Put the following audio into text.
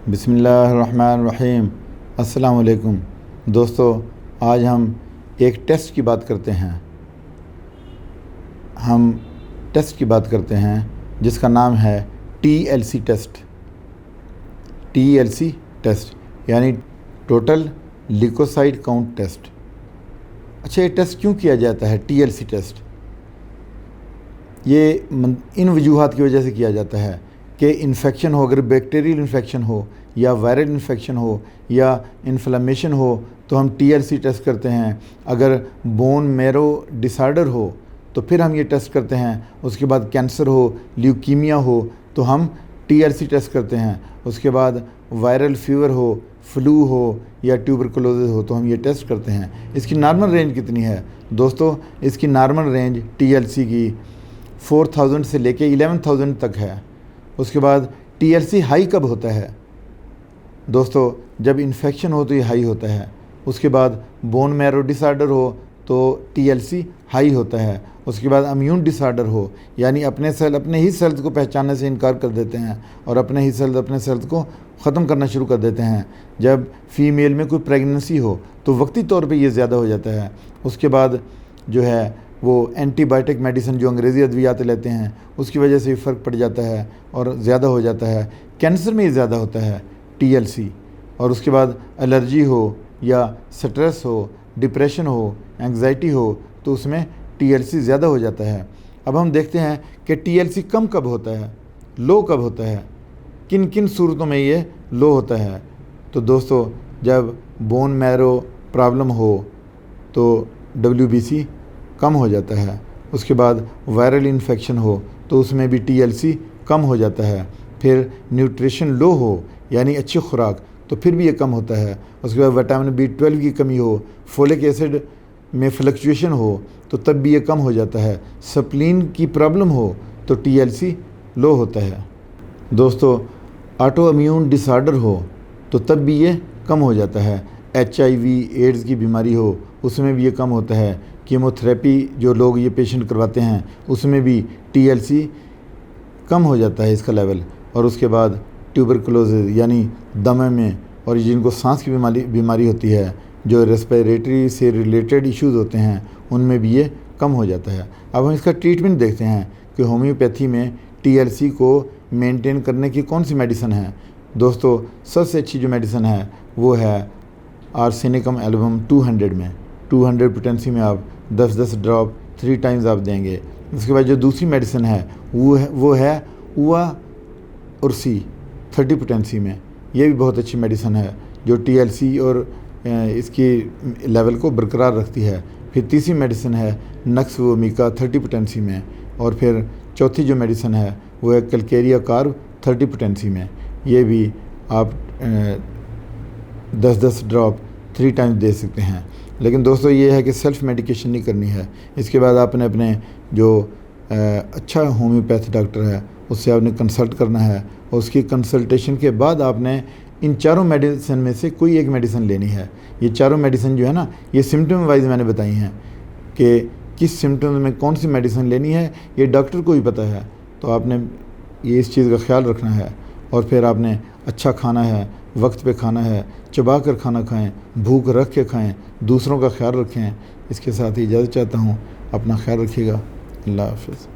बिस्मिल्लाहिर्रहमानिर्रहीम। अस्सलाम वालेकुम दोस्तों, आज हम एक टेस्ट की बात करते हैं। जिसका नाम है TLC टेस्ट यानी टोटल ल्यूकोसाइट काउंट टेस्ट। अच्छा, ये टेस्ट क्यों किया जाता है TLC टेस्ट? ये इन वजूहात की वजह से किया जाता है कि इन्फेक्शन हो, अगर बैक्टीरियल इन्फेक्शन हो या वायरल इन्फेक्शन हो या इन्फ्लेमेशन हो तो हम TLC टेस्ट करते हैं। अगर बोन मैरो डिसऑर्डर हो तो फिर हम ये टेस्ट करते हैं। उसके बाद कैंसर हो, ल्यूकीमिया हो तो हम TLC टेस्ट करते हैं। उसके बाद वायरल फीवर हो, फ्लू हो या ट्यूबरकुलोसिस हो तो हम ये टेस्ट करते हैं। इसकी नॉर्मल रेंज कितनी है दोस्तों? इसकी नॉर्मल रेंज TLC की 4000 से लेके 11000 तक है। उसके बाद TLC हाई कब होता है दोस्तों? जब इन्फेक्शन हो तो ये हाई होता है। उसके बाद बोन मैरो डिसऑर्डर हो तो TLC हाई होता है। उसके बाद इम्यून डिसऑर्डर हो, यानी अपने ही सेल्स को पहचानने से इनकार कर देते हैं और अपने सेल्स को ख़त्म करना शुरू कर देते हैं। जब फीमेल में कोई प्रेगनेंसी हो तो वक्ती तौर पे ये ज़्यादा हो जाता है। उसके बाद जो है वो एंटीबायोटिक मेडिसिन जो अंग्रेज़ी अद्वियात लेते हैं उसकी वजह से फ़र्क पड़ जाता है और ज़्यादा हो जाता है। कैंसर में ये ज़्यादा होता है TLC। और उसके बाद एलर्जी हो या स्ट्रेस हो, डिप्रेशन हो, एंग्जाइटी हो तो उसमें TLC ज़्यादा हो जाता है। अब हम देखते हैं कि TLC कम कब होता है, लो कब होता है, किन किन सूरतों में ये लो होता है। तो दोस्तों, जब बोन मैरो प्रॉब्लम हो तो WBC कम हो जाता है। उसके बाद वायरल इन्फेक्शन हो तो उसमें भी TLC कम हो जाता है। फिर न्यूट्रिशन लो हो यानी अच्छी खुराक तो फिर भी ये कम होता है। उसके बाद विटामिन B12 की कमी हो, फोलिक एसिड में फ्लक्चुएशन हो तो तब भी ये कम हो जाता है। स्प्लीन की प्रॉब्लम हो तो TLC लो होता है। दोस्तों, ऑटो इम्यून डिसऑर्डर हो तो तब भी ये कम हो जाता है। HIV एड्स की बीमारी हो उसमें भी ये कम होता है। कीमोथेरेपी जो लोग ये पेशेंट करवाते हैं उसमें भी TLC कम हो जाता है इसका लेवल। और उसके बाद ट्यूबरकुलोसिस यानी दमे में और जिनको सांस की बीमारी होती है, जो रेस्पिरेटरी से रिलेटेड इश्यूज़ होते हैं, उनमें भी ये कम हो जाता है। अब हम इसका ट्रीटमेंट देखते हैं कि होम्योपैथी में TLC को मेंटेन करने की कौन सी मेडिसिन है। दोस्तों, सबसे अच्छी जो मेडिसिन है वो है आर्सेनिकम एल्बम 200 में। 200 पोटेंसी में आप 10-10 ड्रॉप 3 टाइम्स आप देंगे। उसके बाद जो दूसरी मेडिसिन है वो है उआ उर्सी 30 पोटेंसी में। ये भी बहुत अच्छी मेडिसिन है जो TLC और इसकी लेवल को बरकरार रखती है। फिर तीसरी मेडिसिन है नक्स वोमिका 30 पोटेंसी में। और फिर चौथी जो मेडिसिन है वो है कल्केरिया कार्ब 30 पोटेंसी में। ये भी आप 10-10 ड्रॉप 3 टाइम्स दे सकते हैं। लेकिन दोस्तों, ये है कि सेल्फ़ मेडिकेशन नहीं करनी है। इसके बाद आपने अपने जो अच्छा होम्योपैथ डॉक्टर है उससे आपने कंसल्ट करना है और उसकी कंसल्टेशन के बाद आपने इन चारों मेडिसिन में से कोई एक मेडिसिन लेनी है। ये चारों मेडिसिन जो है ना, ये सिम्टम वाइज मैंने बताई हैं कि किस सिम्टम में कौन सी मेडिसिन लेनी है, ये डॉक्टर को ही पता है। तो आपने ये इस चीज़ का ख्याल रखना है। और फिर आपने अच्छा खाना है, वक्त पे खाना है, चबा कर खाना खाएं, भूख रख के खाएं, दूसरों का ख्याल रखें। इसके साथ ही इजाज़त चाहता हूँ। अपना ख्याल रखिएगा। अल्लाह हाफ़िज़।